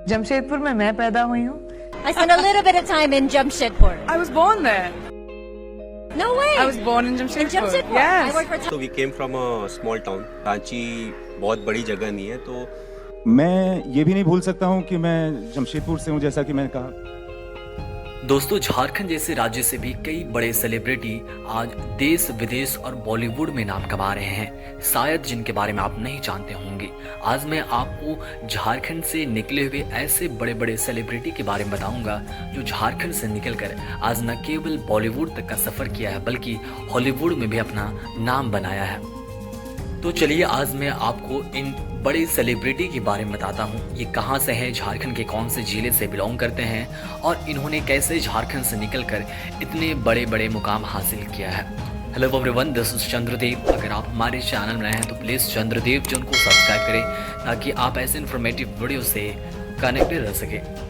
जमशेदपुर में मैं पैदा हुई हूँ। I spent a little bit of time in Jamshedpur. I was born there. No way. I was born in Jamshedpur. In Jamshedpur. Yes. I worked for. So we came from a small town. Ranchi बहुत बड़ी जगह नहीं है तो मैं ये भी नहीं भूल सकता हूँ कि मैं जमशेदपुर से हूँ, जैसा कि मैंने कहा। दोस्तों, झारखंड जैसे राज्य से भी कई बड़े सेलिब्रिटी आज देश विदेश और बॉलीवुड में नाम कमा रहे हैं, शायद जिनके बारे में आप नहीं जानते होंगे। आज मैं आपको झारखंड से निकले हुए ऐसे बड़े बड़े सेलिब्रिटी के बारे में बताऊंगा जो झारखंड से निकलकर आज न केवल बॉलीवुड तक का सफर किया है बल्कि हॉलीवुड में भी अपना नाम बनाया है। तो चलिए आज मैं आपको इन बड़े सेलिब्रिटी के बारे में बताता हूँ। ये कहाँ से हैं, झारखंड के कौन से जिले से बिलोंग करते हैं और इन्होंने कैसे झारखंड से निकलकर इतने बड़े बड़े मुकाम हासिल किया है। Hello everyone, this is Chandradev. अगर आप हमारे चैनल में नए हैं तो प्लीज़ चंद्रदेव चैनल को सब्सक्राइब करें ताकि आप ऐसे इन्फॉर्मेटिव वीडियो से कनेक्टेड रह सकें।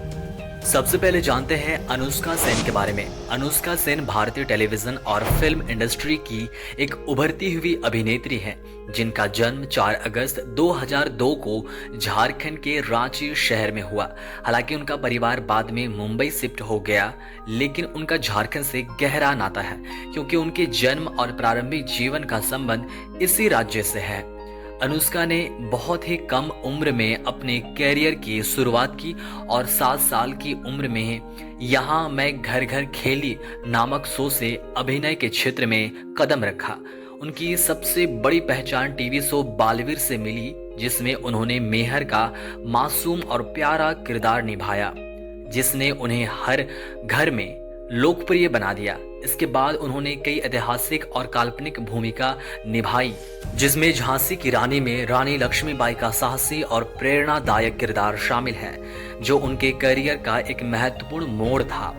सबसे पहले जानते हैं अनुष्का सेन के बारे में। अनुष्का सेन भारतीय टेलीविजन और फिल्म इंडस्ट्री की एक उभरती हुई अभिनेत्री है जिनका जन्म 4 अगस्त 2002 को झारखंड के रांची शहर में हुआ। हालांकि उनका परिवार बाद में मुंबई शिफ्ट हो गया, लेकिन उनका झारखंड से गहरा नाता है क्योंकि उनके जन्म और प्रारंभिक जीवन का संबंध इसी राज्य से है। अनुष्का ने बहुत ही कम उम्र में अपने कैरियर की शुरुआत की और 7 साल की उम्र में यहाँ मैं घर घर खेली नामक शो से अभिनय के क्षेत्र में कदम रखा। उनकी सबसे बड़ी पहचान टीवी शो बालवीर से मिली, जिसमें उन्होंने मेहर का मासूम और प्यारा किरदार निभाया, जिसने उन्हें हर घर में लोकप्रिय बना दिया। इसके बाद उन्होंने कई ऐतिहासिक और काल्पनिक भूमिका निभाई, जिसमें झांसी की रानी में रानी लक्ष्मीबाई का साहसी और प्रेरणादायक किरदार शामिल है, जो उनके करियर का एक महत्वपूर्ण मोड़ था।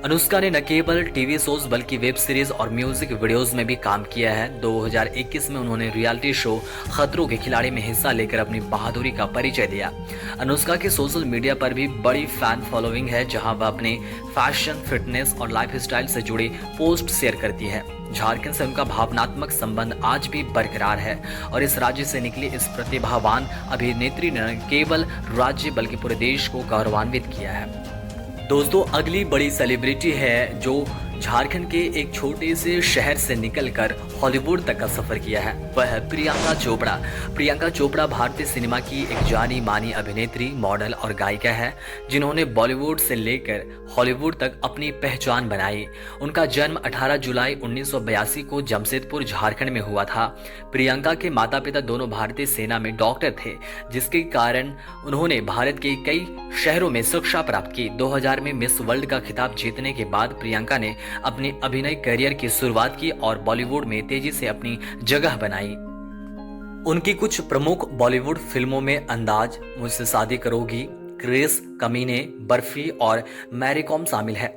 अनुष्का ने न केवल टीवी शोज बल्कि वेब सीरीज और म्यूजिक वीडियोस में भी काम किया है। 2021 में उन्होंने रियलिटी शो खतरों के खिलाड़ी में हिस्सा लेकर अपनी बहादुरी का परिचय दिया। अनुष्का की सोशल मीडिया पर भी बड़ी फैन फॉलोइंग है, जहां वह अपने फैशन, फिटनेस और लाइफस्टाइल से जुड़े पोस्ट शेयर करती है। झारखंड से उनका भावनात्मक संबंध आज भी बरकरार है और इस राज्य से निकली इस प्रतिभावान अभिनेत्री ने न केवल राज्य बल्कि पूरे देश को गौरवान्वित किया है। दोस्तों, अगली बड़ी सेलिब्रिटी है जो झारखंड के एक छोटे से शहर से निकलकर हॉलीवुड तक का सफर किया है, वह है प्रियंका चोपड़ा। प्रियंका चोपड़ा भारतीय सिनेमा की एक जानी मानी अभिनेत्री, मॉडल और गायिका है जिन्होंने बॉलीवुड से लेकर हॉलीवुड तक अपनी पहचान बनाई। उनका जन्म 18 जुलाई 1982 को जमशेदपुर झारखंड में हुआ था। प्रियंका के माता पिता दोनों भारतीय सेना में डॉक्टर थे, जिसके कारण उन्होंने भारत के कई शहरों में शिक्षा प्राप्त की। 2000 में मिस वर्ल्ड का खिताब जीतने के बाद प्रियंका ने अपने अभिनय करियर की शुरुआत की और बॉलीवुड में तेजी से अपनी जगह बनाई। उनकी कुछ प्रमुख बॉलीवुड फिल्मों में अंदाज, मुझसे शादी करोगी, क्रिस, कमीने, बर्फी और मैरी कॉम शामिल है,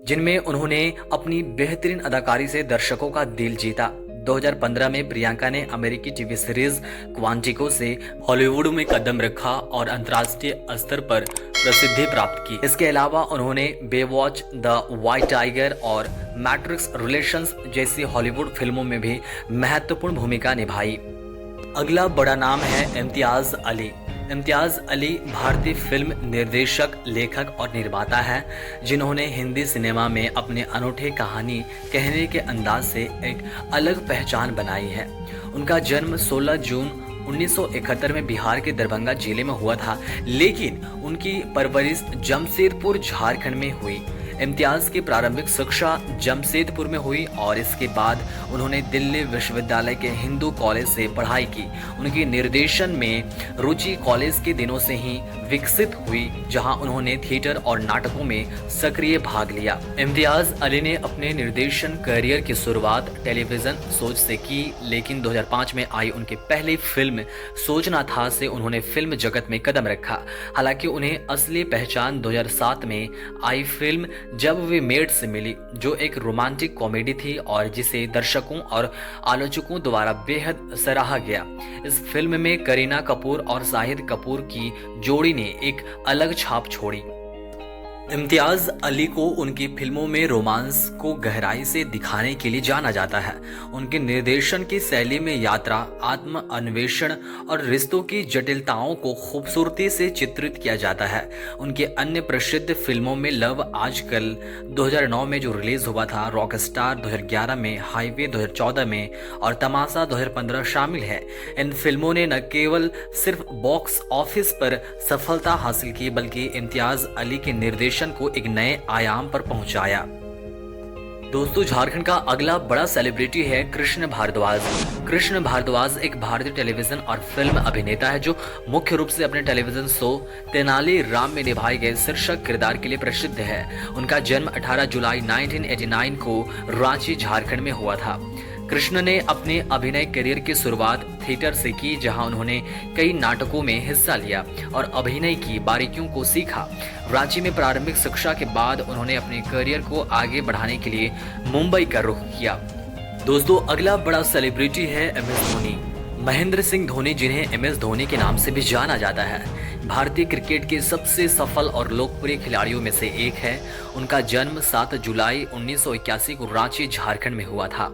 जिनमें उन्होंने अपनी बेहतरीन अदाकारी से दर्शकों का दिल जीता। 2015 में प्रियंका ने अमेरिकी टीवी सीरीज क्वांटिको से हॉलीवुड में कदम रखा और अंतर्राष्ट्रीय स्तर पर प्रसिद्धि प्राप्त की। इसके अलावा उन्होंने बेवॉच, द व्हाइट टाइगर और मैट्रिक्स रिलेशंस जैसी हॉलीवुड फिल्मों में भी महत्वपूर्ण भूमिका निभाई। अगला बड़ा नाम है इम्तियाज अली। इम्तियाज अली भारतीय फिल्म निर्देशक, लेखक और निर्माता हैं, जिन्होंने हिंदी सिनेमा में अपने अनूठे कहानी कहने के अंदाज से एक अलग पहचान बनाई है। उनका जन्म 16 जून 1971 में बिहार के दरभंगा जिले में हुआ था, लेकिन उनकी परवरिश जमशेदपुर झारखंड में हुई। इम्तियाज की प्रारंभिक शिक्षा जमशेदपुर में हुई और इसके बाद उन्होंने दिल्ली विश्वविद्यालय के हिंदू कॉलेज से पढ़ाई की। उनकी निर्देशन में रुचि कॉलेज के दिनों से ही विकसित हुई, जहां उन्होंने थिएटर और नाटकों में सक्रिय भाग लिया। इम्तियाज अली ने अपने निर्देशन करियर की शुरुआत टेलीविजन सोच से की, लेकिन 2005 में आई उनकी पहली फिल्म सोचना था से उन्होंने फिल्म जगत में कदम रखा। हालांकि उन्हें असली पहचान 2007 में आई फिल्म जब वी मेट से मिली, जो एक रोमांटिक कॉमेडी थी और जिसे दर्शकों और आलोचकों द्वारा बेहद सराहा गया। इस फिल्म में करीना कपूर और शाहिद कपूर की जोड़ी ने एक अलग छाप छोड़ी। इम्तियाज अली को उनकी फिल्मों में रोमांस को गहराई से दिखाने के लिए जाना जाता है। उनके निर्देशन की शैली में यात्रा, आत्म अन्वेषण और रिश्तों की जटिलताओं को खूबसूरती से चित्रित किया जाता है। उनके अन्य प्रसिद्ध फिल्मों में लव आजकल 2009 में जो रिलीज हुआ था, रॉकस्टार 2011 में, हाईवे 2014 में और तमाशा 2015 शामिल है। इन फिल्मों ने न केवल सिर्फ बॉक्स ऑफिस पर सफलता हासिल की बल्कि इम्तियाज अली के निर्देशन को एक नए आयाम पर पहुंचाया। दोस्तों, झारखंड का अगला बड़ा सेलिब्रिटी है कृष्ण भारद्वाज। कृष्ण भारद्वाज एक भारतीय टेलीविजन और फिल्म अभिनेता है जो मुख्य रूप से अपने टेलीविजन शो तेनाली राम में निभाए गए शीर्षक किरदार के लिए प्रसिद्ध है। उनका जन्म 18 जुलाई 1989 को रांची, झारखंड में हुआ था। कृष्ण ने अपने अभिनय करियर की शुरुआत थिएटर से की, जहां उन्होंने कई नाटकों में हिस्सा लिया और अभिनय की बारीकियों को सीखा। रांची में प्रारंभिक शिक्षा के बाद उन्होंने अपने करियर को आगे बढ़ाने के लिए मुंबई का रुख किया। दोस्तों, अगला बड़ा सेलिब्रिटी है MS धोनी। महेंद्र सिंह धोनी, जिन्हें MS धोनी के नाम से भी जाना जाता है, भारतीय क्रिकेट के सबसे सफल और लोकप्रिय खिलाड़ियों में से एक है। उनका जन्म 7 जुलाई 1981 को रांची, झारखंड में हुआ था।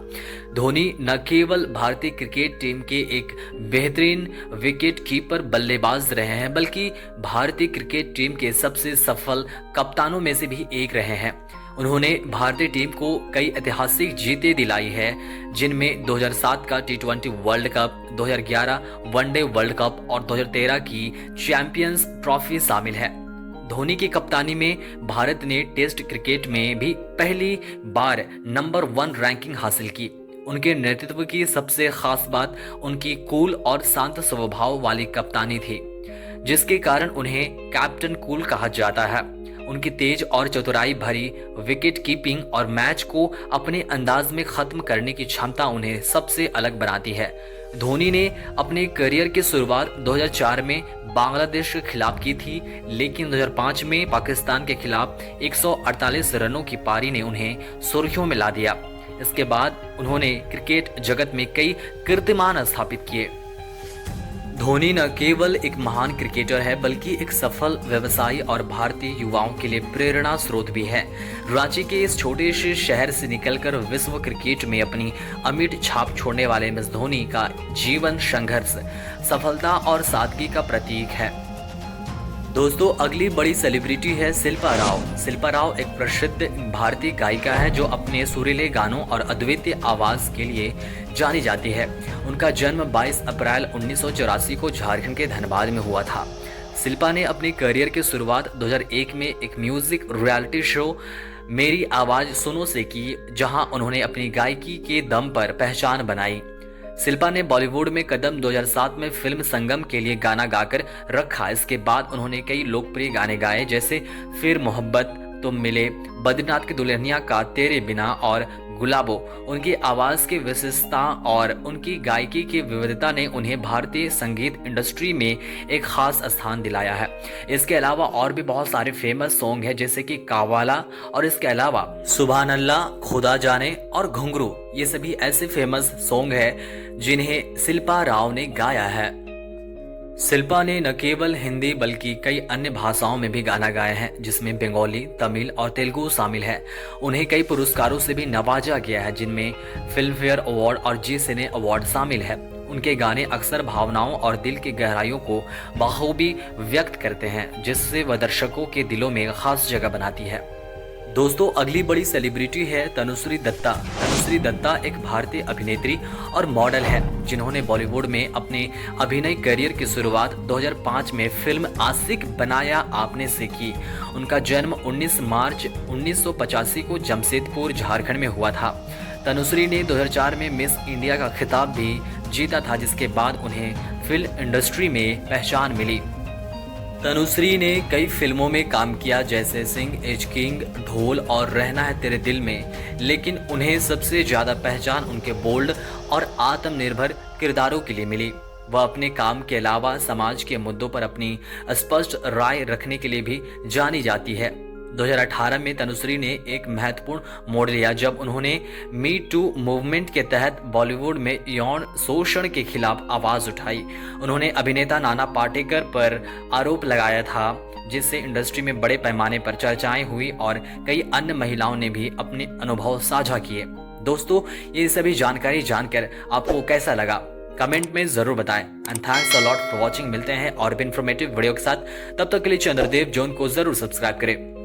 धोनी न केवल भारतीय क्रिकेट टीम के एक बेहतरीन विकेट कीपर बल्लेबाज रहे हैं बल्कि भारतीय क्रिकेट टीम के सबसे सफल कप्तानों में से भी एक रहे हैं। उन्होंने भारतीय टीम को कई ऐतिहासिक जीतें दिलाई है, जिनमें 2007 का T20 world cup, 2011 one day world cup और 2013 की चैंपियंस ट्रॉफी शामिल है। धोनी की कप्तानी में भारत ने टेस्ट क्रिकेट में भी पहली बार नंबर 1 रैंकिंग हासिल की। उनके नेतृत्व की सबसे खास बात उनकी कूल और शांत स्वभाव वाली कप्तानी थी, जिसके कारण उन्हें कैप्टन कूल कहा जाता है। उनकी तेज और चतुराई भरी विकेट कीपिंग और मैच को अपने अंदाज में खत्म करने की क्षमता उन्हें सबसे अलग बनाती है। धोनी ने अपने करियर की शुरुआत 2004 में बांग्लादेश के खिलाफ की थी, लेकिन 2005 में पाकिस्तान के खिलाफ 148 रनों की पारी ने उन्हें सुर्खियों में ला दिया। इसके बाद उन्होंने क्रिकेट जगत में कई कीर्तिमान स्थापित किए। धोनी न केवल एक महान क्रिकेटर है बल्कि एक सफल व्यवसायी और भारतीय युवाओं के लिए प्रेरणा स्रोत भी है। रांची के इस छोटे से शहर से निकलकर विश्व क्रिकेट में अपनी अमिट छाप छोड़ने वाले MS धोनी का जीवन संघर्ष, सफलता और सादगी का प्रतीक है। दोस्तों, अगली बड़ी सेलिब्रिटी है शिल्पा राव। शिल्पा राव एक प्रसिद्ध भारतीय गायिका है जो अपने सुरीले गानों और अद्वितीय आवाज के लिए जानी जाती है। उनका जन्म 22 अप्रैल 1984 को झारखंड के धनबाद में हुआ था। शिल्पा ने अपने करियर की शुरुआत 2001 में एक म्यूजिक रियलिटी शो मेरी आवाज सुनो से की, जहां उन्होंने अपनी गायकी के दम पर पहचान बनाई। शिल्पा ने बॉलीवुड में कदम 2007 में फिल्म संगम के लिए गाना गाकर रखा। इसके बाद उन्होंने कई लोकप्रिय गाने गाए, जैसे फिर मोहब्बत, तुम मिले, बद्रीनाथ की दुल्हनिया का तेरे बिना और गुलाबो। उनकी आवाज की विशेषता और उनकी गायकी की विविधता ने उन्हें भारतीय संगीत इंडस्ट्री में एक खास स्थान दिलाया है। इसके अलावा और भी बहुत सारे फेमस सॉन्ग हैं, जैसे कि कावाला और इसके अलावा सुभान अल्लाह, खुदा जाने और घुंघरू। ये सभी ऐसे फेमस सॉन्ग हैं जिन्हें शिल्पा राव ने गाया है। शिल्पा ने न केवल हिंदी बल्कि कई अन्य भाषाओं में भी गाना गाए हैं, जिसमें बंगाली, तमिल और तेलुगु शामिल है। उन्हें कई पुरस्कारों से भी नवाजा गया है, जिनमें फिल्म फेयर अवार्ड और जी सिने अवार्ड शामिल है। उनके गाने अक्सर भावनाओं और दिल की गहराइयों को बखूबी व्यक्त करते हैं, जिससे वह दर्शकों के दिलों में खास जगह बनाती है। दोस्तों, अगली बड़ी सेलिब्रिटी है तनुश्री दत्ता। तनुश्री दत्ता एक भारतीय अभिनेत्री और मॉडल है, जिन्होंने बॉलीवुड में अपने अभिनय करियर की शुरुआत 2005 में फिल्म आशिक बनाया आपने से की। उनका जन्म 19 मार्च 1985 को जमशेदपुर, झारखंड में हुआ था। तनुश्री ने 2004 में मिस इंडिया का खिताब भी जीता था, जिसके बाद उन्हें फिल्म इंडस्ट्री में पहचान मिली। तनुश्री ने कई फिल्मों में काम किया, जैसे सिंह इज किंग, ढोल और रहना है तेरे दिल में, लेकिन उन्हें सबसे ज्यादा पहचान उनके बोल्ड और आत्मनिर्भर किरदारों के लिए मिली। वह अपने काम के अलावा समाज के मुद्दों पर अपनी स्पष्ट राय रखने के लिए भी जानी जाती है। 2018 में तनुश्री ने एक महत्वपूर्ण मोड़ लिया जब उन्होंने मी टू मूवमेंट के तहत बॉलीवुड में यौन शोषण के खिलाफ आवाज उठाई। उन्होंने अभिनेता नाना पाटेकर पर आरोप लगाया था जिससे इंडस्ट्री में बड़े पैमाने पर चर्चाएं हुई और कई अन्य महिलाओं ने भी अपने अनुभव साझा किए। दोस्तों, ये सभी जानकारी जानकर आपको कैसा लगा कमेंट में जरूर बताएं। And thanks a lot for watching. मिलते हैं और भी इंफॉर्मेटिव वीडियो के साथ, तब तक के लिए चंद्रदेव जोन को जरूर सब्सक्राइब करें।